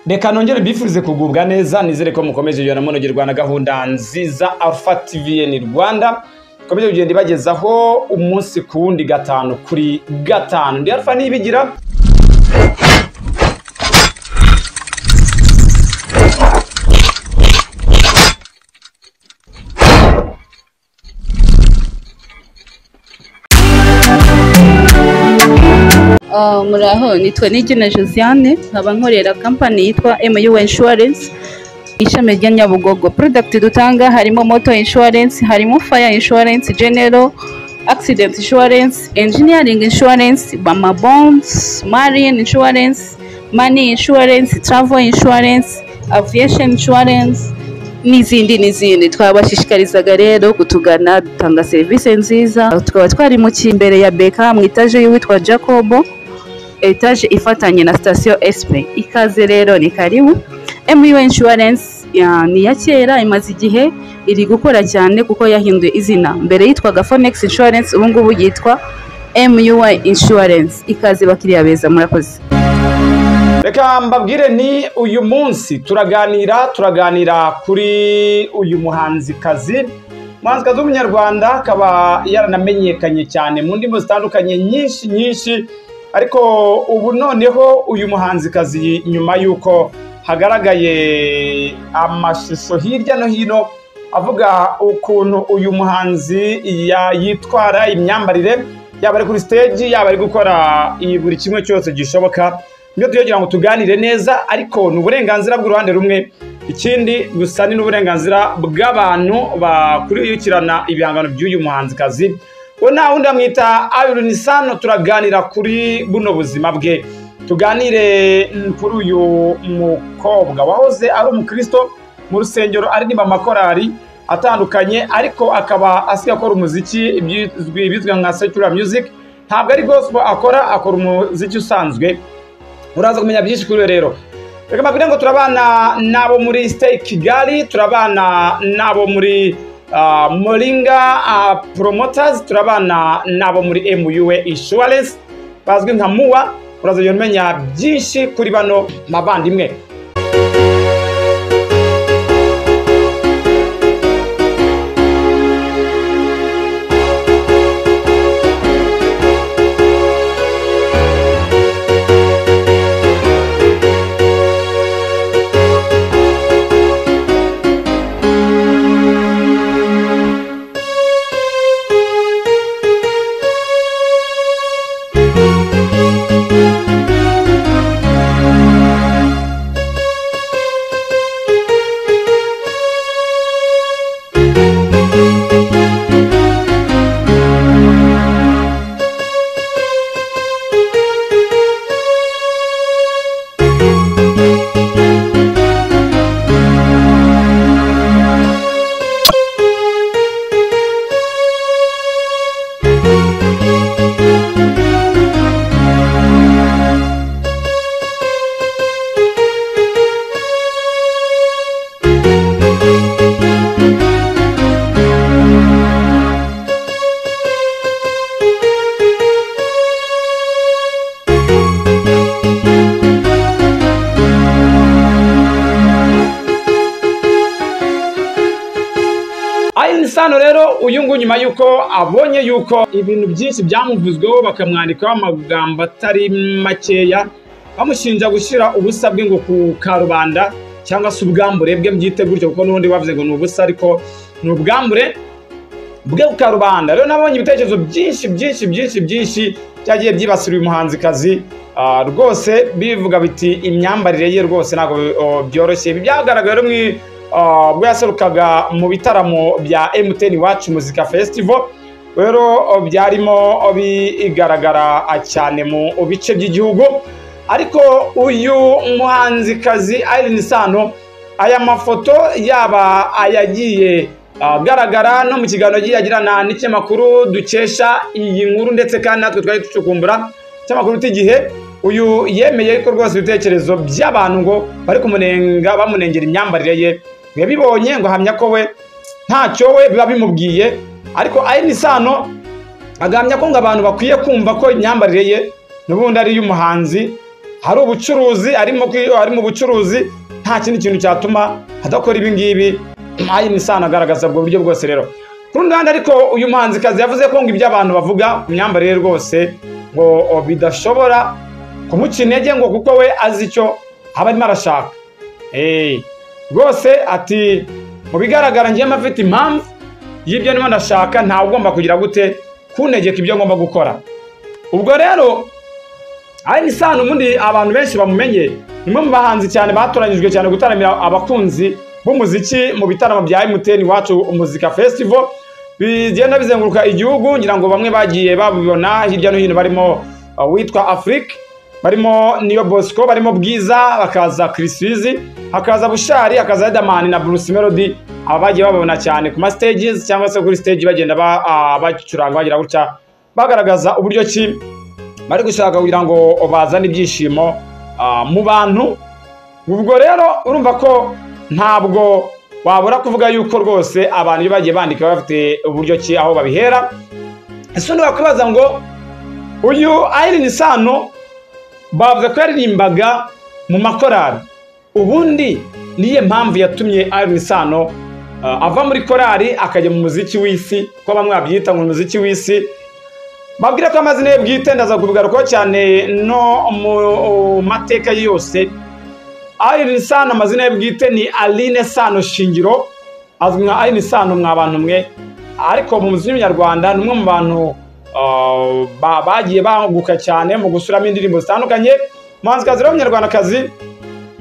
Reka nongere mbifurize kugubwa neza nizere ko mukomeje yona munogerwa na gahunda nziza Alpha Tvn Rwanda komeje kugenda ibagezaho umunsi ku wundi gatanu kuri gatanu. Ndi Alpha nibigira muraho nitwa Nigena Josiane nkaba nkorera company yitwa MU Insurance ishami rya Nyabugogo. Product dutanga harimo motor insurance, harimo fire insurance, general accident insurance, engineering insurance, bama bonds, marine insurance, money insurance, travel insurance, aviation insurance n'izindi. Twabashishikarizaga rero kutugana dutanga service nziza. Tukaba twari mu kimbere ya Beka mu etage y'uwitwa Jacobo, etage ifatanye na station SP. Ikaze rero ni karibu. MU Insurance ni ya kera imaze igihe iri gukora cyane kuko yahinduye izina. Mbere yitwaga Phoenix Insurance, ubu ngubu yitwa MU Insurance. Ikaze bakiriya beza, murakoze. Reka mbabwire ni uyu munsi turaganira kuri uyu muhanzikazi w'umunyarwanda, akaba yaranamenyekanye cyane mu ndimi zitandukanye nyinshi, ariko ubu noneho uyu muhanzikazi nyuma yuko hagaragaye amashusho hirya no hino avuga ukuntu uyu muhanzi yitwara imyambarire, yaba ari kuri stage, yaba ari gukora buri kimwe cyose gishoboka. Nibyo tuyogira ngo tuganire neza, ariko n'uburenganzira bw'uruhande rumwe, ikindi gusa ni n'uburenganzira bw'abantu bakurikirana ibihangano by'uyu muhanzikazi. Ona undi amwita Akoresha. Turaganira kuri buno buzima bwe, tuganire kuri uyu mukobwa wahoze ari umukristo mu rusengero aririmba amakorali atandukanye, ariko akaba asigaye akora umuziki bizwi nka secular music. Ntabwo ari gospel akora umuziki usanzwe. Uraza kumenya byinshi kuri rero. Reka mbabwire ngo turabana nabo muri Stay Kigali, turabana nabo muri Moringa Promoters, turabana nabo muri MU Insurance bazwi nka Muwa. Uraza kumenya byinshi kuri bano mabandimwe. Sano rero uyu nguyu nyuma yuko abonye yuko ibintu byinshi byamuvuzweho bakamwandikaho amagambo atari makeya bamushinja gushyira ubusa bwe ngo ku karubanda, cyangwa se ubwambure bwe byite gutyo, kuko n'ubundi bavuze ngo ni ubusa ariko ni ubwambure bwe ku karubanda. Rero nabonye ibitekerezo byinshi byagiye byibasira uyu muhanzikazi, rwose bivuga biti imyambarire ye rwose ntabwo byoroshye. Ibi byagaragaye ubwo yaserukaga mu bitaramo bya MTN Iwacu Muzika Festival, rero byarimo bigaragara cyane mu bice by'igihugu. Ariko uyu muhanzikazi Akoresha, aya mafoto yaba ayagiye agaragara no mu kiganiro yagirana n'ikinyamakuru dukesha iyi nkuru, ndetse kandi natwe twari ducukumbura cy'amakuru cy'igihe, uyu yemeye ko rwose ibitekerezo by'abantu ngo bari kumunenga bamunengera imyambarire ye yabibonye, ngo hamya ko we ntacyo we biba bimubwiye. Ariko Akoresha agamya ko ngo abantu bakwiye kumva ko imyambarire ye n'ubundi ari y'umuhanzi, hari ubucuruzi ari mu bucuruzi nta kindi kintu cyatuma adakora ibi ngibi. Ayini Sano agaragaza ubwo buryo bwose rero. Ku rundi ruhande ariko uyu muhanzikazi yavuze ko ngo ibyo abantu bavuga ku myambarire rwose ngo bidashobora kumuca intege ngo kuko we azi icyo aba arimo arashaka. Rwose ati mu bigaragara ngiye mafite impamvu y'ibyo ndimo ndashaka, ntawe ugomba kugira gute kuntegeka ibyo ngomba gukora. Ubwo rero Ayini Sano ubundi abantu benshi bamumenye ni mu bahanzi cyane batoranyijwe cyane gutaramira abakunzi b'umuziki mu bitaramo bya MTN Iwacu Umuzika Festival bigenda bizenguruka igihugu. Ngira ngo bamwe bagiye babibona hirya no hino, barimo witwa Afrique, barimo Niyo Bosco, barimo Bwiza, bakaza Chriswizi, hakaza Bushari, hakaza Edamani na Bruce Melody. Aba bagiye babona cyane ku ma stages cyangwa se kuri stage bagenda bacuranga bagira gutya bagaragaza uburyo ki bari gushaka kugira ngo bazane ibyishimo mu bantu. Ubwo rero urumva ko ntabwo wabura kuvuga yuko rwose abantu iyo bagiye bandika bafite uburyo ki aho babihera. Ese undi wakwibaza ngo uyu Ayini Sano bavuze ko yaririmbaga mu makorali, ubundi niye mpamvu yatumye Ayini Sano ava muri korali akajya mu muziki w'isi, ko bamwe babyita ngo umuziki w'isi. Babwira ko amazina ye bwite ndaza kubigarukaho cyane no mu mateka yose. Ayini Sano amazina ye bwite ni Aline Sano Shingiro, azwi nka Ayini Sano mw'abantu mwe, ariko mu muziki nyarwanda ni umwe mu bantu bagiye baguka cyane mu gusubiramo indirimbo zitandukanye. Umuhanzikazi rero w'umunyarwandakazi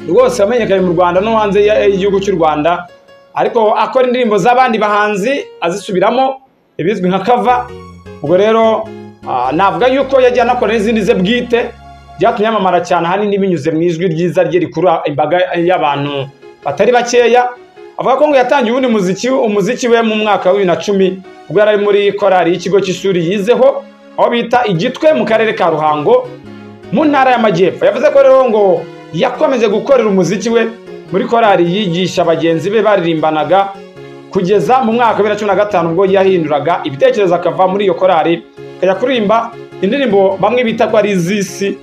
rwose wamenyekanye mu Rwanda no hanze y'igihugu cy'u Rwanda, ariko akora indirimbo z'abandi bahanzi azisubiramo ibizwi nka cover. Ubwo rero navuga yuko yagiye anakora n'izindi ze bwite byatumye amamara cyane ahanini binyuze mu ijwi ryiza rye rikurura imbaga y'abantu batari bakeya. Avuga ko ngo yatangiye umuziki we mu mwaka wa 2010 ubwo yari muri korali y'ikigo cy'ishuri yizeho aho bita Igitwe mu karere ka Ruhango mu ntara y'Amajyepfo. Yavuze ko rero ngo yakomeje gukorera umuziki we muri korali yigisha bagenzi be baririmbanaga kugeza mu mwaka wa 2015 ubwo yahinduraga ibitekerezo akava muri iyo korali akajya kuririmba indirimbo bamwe bita ko ari iz'isi,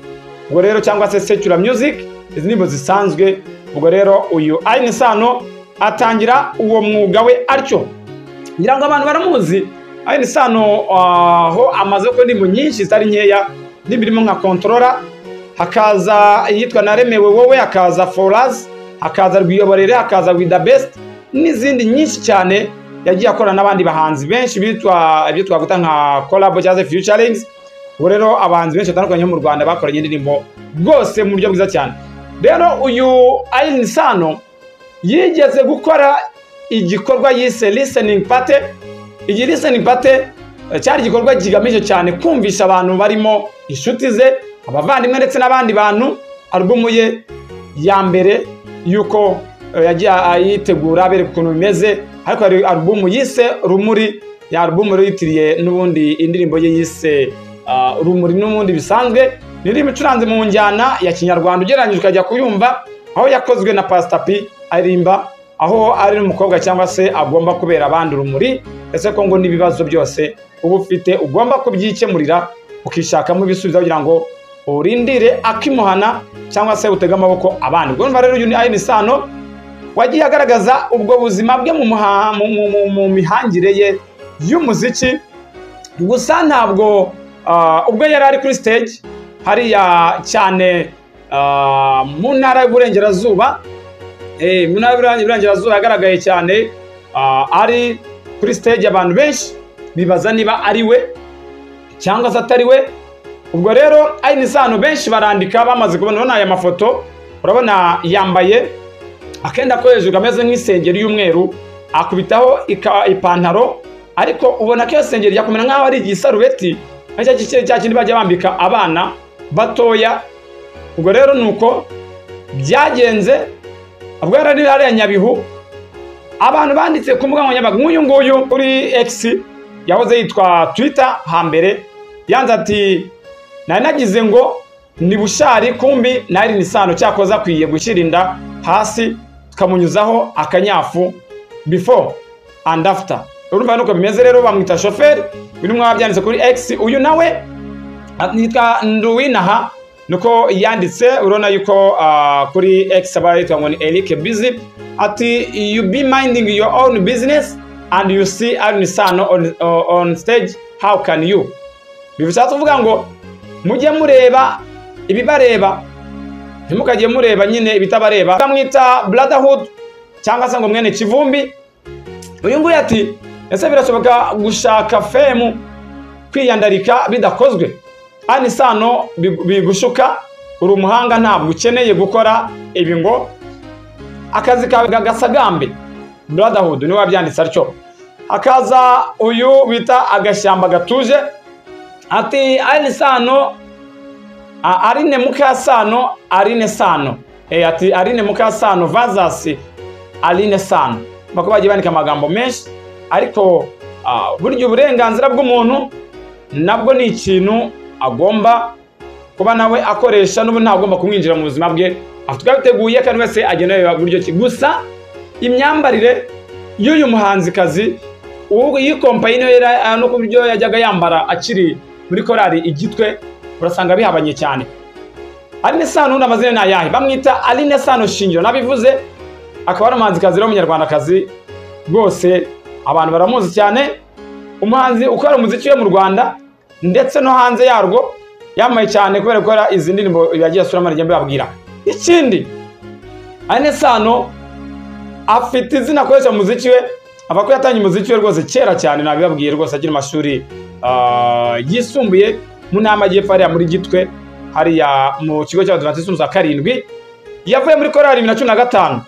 ubwo rero cyangwa se secular music, indirimbo zisanzwe. Ubwo rero uyu Ayini Sano atangira uwo mwuga we atyo. Ngira ngo abantu baramuzi Ayini Sano aho amaze ko indirimbo nyinshi zitari nkeya, n'ibirimo nka Controller, hakaza yitwa Naremewe Wowe, hakaza Foraz, hakaza Rwiyoborere, hakaza With the Best n'izindi nyinshi cyane yagiye akora n'abandi bahanzi benshi bitwa ibyo twavuga nka collab cyangwa featurings. Ubwo rero abahanzi benshi batandukanye mu Rwanda bakoranye indirimbo rwose mu buryo bwiza cyane. Rero uyu Ayini Sano yigeze gukora igikorwa yise listening party. Iyi listening party cyari igikorwa kigamije cyane kumvisha abantu barimo inshuti ze, abavandimwe ndetse n'abandi bantu album ye ya mbere yuko yagiye ayitegura bereka ukuntu bimeze. Ariko hari album yise Muri, ya album yitiriye n'ubundi indirimbo ye yise Rumuri n'ubundi bisanzwe. Ni indirimbo icuranze mu njyana ya Kinyarwanda ugereranyije ukajya kuyumva, aho yakozwe na Pastor P aririmba aho ari n'umukobwa cyangwa se agomba kubera abandi urumuri. Ese ko ngo n'ibibazo byose uba ufite ugomba kubyikemurira ukishakamo ibisubizo kugira ngo urindire akimuhana cyangwa se utega amaboko abandi. Ubwo rero uyu Ayini Sano wagiye agaragaza ubwo buzima bwe mu mihangire ye y'umuziki. Gusa ntabwo ubwo yari ari kuri stage hariya cyane mu ntara y'Uburengerazuba, mu ntara y'Uburengerazuba yagaragaye cyane ari kuri stage, abantu benshi bibaza niba ari we cyangwa se atari we. Ubwo rero Ayini Sano benshi barandika bamaze kubona aya mafoto, urabona yambaye akenda ko hejuru kameze nk'isengeri y'umweru, akubitaho ipantaro, ariko ubona ko iyo sengeri yakomera nk'aho ari igisarubeti cya kindi bajya bambika abana batoya. Ubwo rero nuko byagenze. Ubwo yari hariya Nyabihu, abantu banditse ku mbuga nkoranyambaga nk'uyu nguyu kuri X yahoze yitwa Twitter hambere, yanze ati nari nagize ngo ni Bushari, kumbi na Ayini Sano cyakoze akwiye gushyira inda hasi tukamunyuzaho akanyafu before and after. Urumva nuko bimeze rero, bamwita shoferi. Biri mwa byanditse kuri X. Uyu nawe yitwa Nduwinaha nuko yanditse urona yuko kuri X abayitwa ngo ni Eric Busy ati you be minding your own business and you see Aline Sano on stage, how can you? Bibishatse kuvuga ngo mujye mureba ibibareba ntimukajye mureba nyine ibitabareba. Bamwita brotherhood cyangwa se ngo mwene Kivumbi. Uyu nguyu ati ese birashoboka gushaka fame kwiyandarika bidakozwe? Aline Sano bigushuka uri umuhanga ntabwo ukeneye gukora ibi ngo akazi kawe gasagambe. Brotherhood ni wabyanditse atyo. Akaza uyu bita Agashyamba Gatuje ati Aline Sano Aline Mukasano Aline Sano ati Aline Mukasano versus Aline Sano. Bakubaje bandika amagambo menshi ariko buryo uburenganzira bw'umuntu nabwo ni ikintu agomba kuba nawe akoresha, n'ubu ntagomba kumwinjira mu buzima bwe. Twabiteguye kandi wese agenda buryo ki. Gusa imyambarire y'uyu muhanzikazi iyi kompani era no kubyo yajyaga yambara akiri muri korali Igitwe urasanga bihabanye cyane. Aline Sano n'amazina nayahe bamwita Aline Sano Shingiro nabivuze, akaba ari umuhanzikazi w'umunyarwandakazi rwose abantu baramuzi cyane. Umuhanzi ukora umuziki we mu Rwanda ndetse no hanze yarwo yamaye cyane kubera gukora izi ndirimbo yagiye asura amarige mbabwira. Ikindi Aline Sano afite izina akoresha mu muziki we, ava ko yatangiye umuziki we rwose kera cyane nabibabwiye rwose agira amashuri yisumbuye mu ntama y'Epfo hariya muri Gitwe hariya mu kigo cy'Abadivantiste umunsi wa karindwi. Yavuye muri korali 2015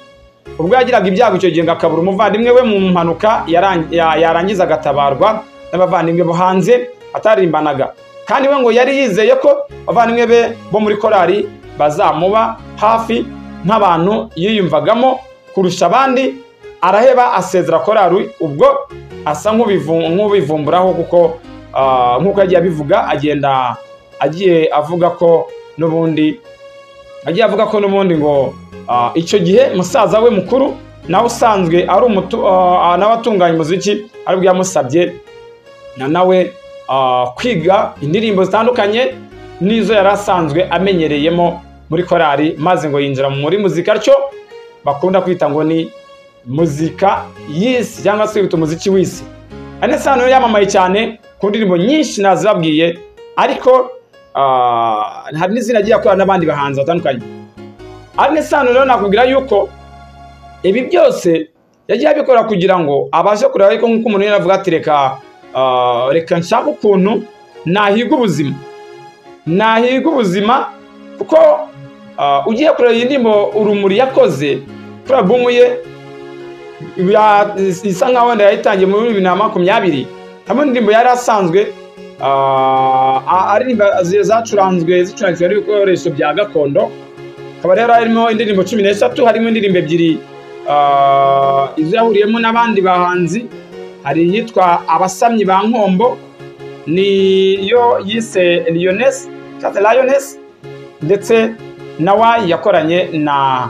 ubwo yagiraga ibyago icyo gihe akabura umuvandimwe we mu mpanuka yarangiza agatabarwa n'abavandimwe bo hanze atarimbanaga, kandi we ngo yari yizeye ko abavandimwe be bo muri korali bazamuba hafi nk'abantu yiyumvagamo kurusha abandi. Araheba asezera korali ubwo asa nk'ubivumburaho kuko nk'uko yagiye abivuga agenda agiye avuga ko n'ubundi ngo icyo gihe musaza we mukuru nawe usanzwe ari nawe atunganya umuziki aribwo yamusabye nawe kwiga indirimbo zitandukanye n'izo yari asanzwe amenyereyemo muri korali, maze ngo yinjira muri muzika atyo bakunda kwita ngo ni muzika y'isi cyangwa se wita umuziki w'isi. Aline Sano yamamaye cyane ku ndirimbo nyinshi nazibabwiye, ariko hari n'izina agiye akorana n'abandi bahanzi batandukanye. Aline Sano rero nakubwira yuko ibi byose yagiye abikora kugira ngo abashe kureba ariko nk'uko umuntu yaravuga ati reka nshaka ukuntu nahiga ubuzima kuko ugiye kureba iyi ndirimbo Urumuri yakoze kuri album ye isa nkaho wenda yayitangiye muri 2020, hamwe n'indirimbo yari asanzwe aririmba zicuranzwe n'ibikoresho bya gakondo. Akaba rero harimo indirimbo 13, harimo indirimbo ebyiri izo yahuriyemo n'abandi bahanzi. Hari yitwa Abasamyi ba Nkombo niyo yise Lioness ndetse nawe yakoranye na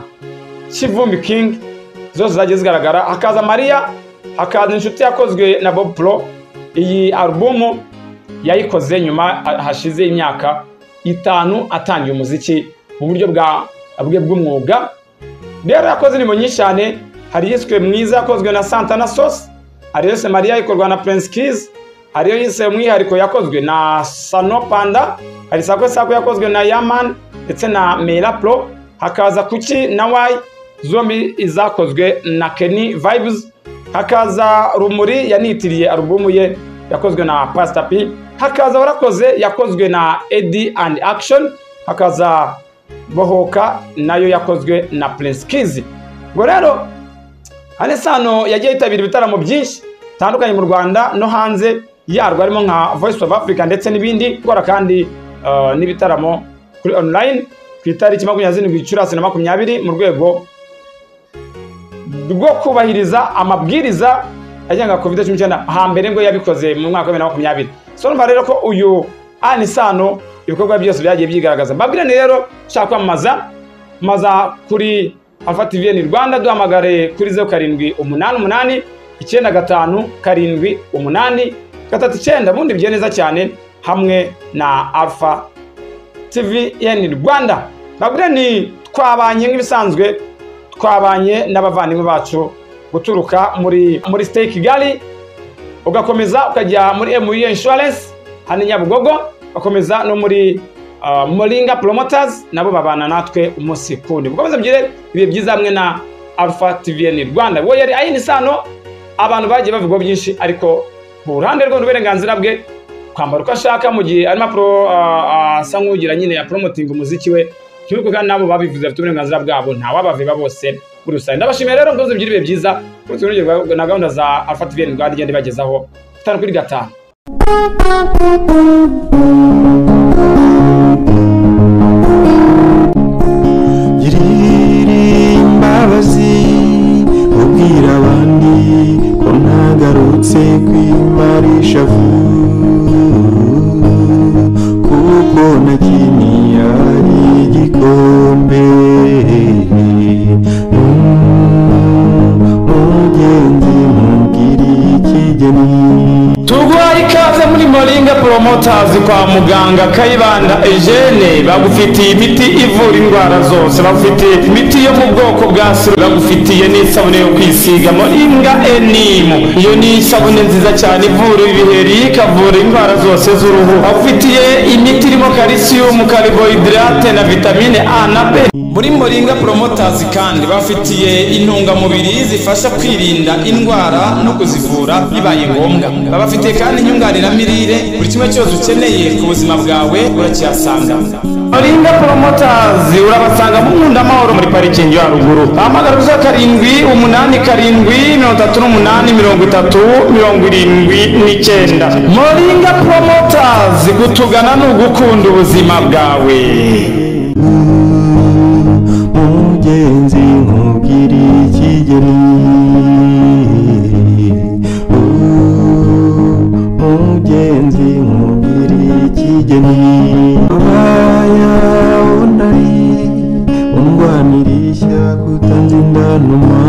Kivumbi King, zose zagiye zigaragara. Hakaza Maria, hakaza Inshuti yakozwe na Bob Pro. Iyi album yayikoze nyuma hashize imyaka 5 atangiye umuziki mu buryo bw'umwuga. Rero yakoze indirimbo nyinshi cyane, hari yiswe Mwiza yakozwe na Santana Sauce, hari yise Maria ikorwa na Prince Keys, hari yise Umwihariko yakozwe na Sano Panda, hari Sako yakozwe na Yaman ndetse na Mela Pro. Hakaza Kuki na Y zombi izakozwe na Kenny Vibes. Hakaza Rumuri yanitiriye album ye yakozwe na Pastor P. Hakaza Warakoze yakozwe na Eddie and Action. Hakaza Bohoka nayo yakozwe na Prince Keys. Ngo rero Aline Sano yagiye yitabira ibitaramo byinshi bitandukanye mu Rwanda no hanze yarwo, harimo nka Voice of Africa ndetse n'ibindi. Gukora kandi n'ibitaramo kuri online ku itariki 27 Gicurasi 2020 mu rwego rwo kubahiriza amabwiriza agenga COVID-19 hambere ngo yabikoze mu mwaka wa 2020. So numva rero ko uyu Aline Sano ibikorwa byose byagiye byigaragaza. Mbabwire rero shaka kwamaza kuri Alpha Tvn Rwanda, duhamagare kuri 0788 95 78 39 bundi bye neza cyane hamwe na Alpha Tvn Rwanda. Babwire ni twabanye nk'ibisanzwe, twabanye n'abavandimwe bacu guturuka muri Stay Kigali, ugakomeza ukajya muri Muri Insurance hano Nyabugogo, ugakomeza no muri Moringa Promoters, nabo babana natwe umunsi kundi. Mukomeze mugire ibihe byiza hamwe na Alpha Tvn Rwanda. Wo yari ayini sano abantu bagiye bavuga byinshi, ariko ku ruhande rw'uburenganzira bwe kwambara uko ashaka mu gihe arimo asa nk'ugira nyine ya promoting umuziki we, cyuko kandi nabo babivuze bafite uburenganzira bwabo, nta wabaveba bose muri rusange. Ndabashimiye rero, mukomeze mugire ibihe byiza na gahunda za Alpha Tvn Rwanda igenda ibagezaho 5 kuri 5. Ubwira abandi ko ntagarutse kwimarisha kuko nakiniye ari igikombe mugenzi mubwira ikigeni. Tuguhaye ikaze muri Moringa Promoters kwa muganga Kayibanda Eugene. Bagufitiye imiti ivura indwara zose, bagufitiye imiti yo mu bwoko bwa siro, bagufitiye n'isabune yo kwisiga Moringa Enimu. Iyo ni isabune nziza cyane ivura ibiheri, ikavura indwara zose z'uruhu. Bagufitiye imiti irimo calcium, carbohydrate na vitamine A na B. Muri Moringa Promoters kandi bafitiye intungamubiri zifasha kwirinda indwara no kuzivura bibaye ngombwa. Babafitiye kandi inyunganiramirire, buri kimwe cyose ukeneye ku buzima bwawe uracyasanga. Moringa Promoters urabasanga mu Nkunda Amahoro muri parikingi ya ruguru. Hamagara 0787383079. Moringa Promoters, gutugana n'ugukunda ubuzima bwawe. Mugenzi nkubwira ikigeni, mugenzi nkubwira ikigeni. Abaya unari undwanirishya kutanzindanuma.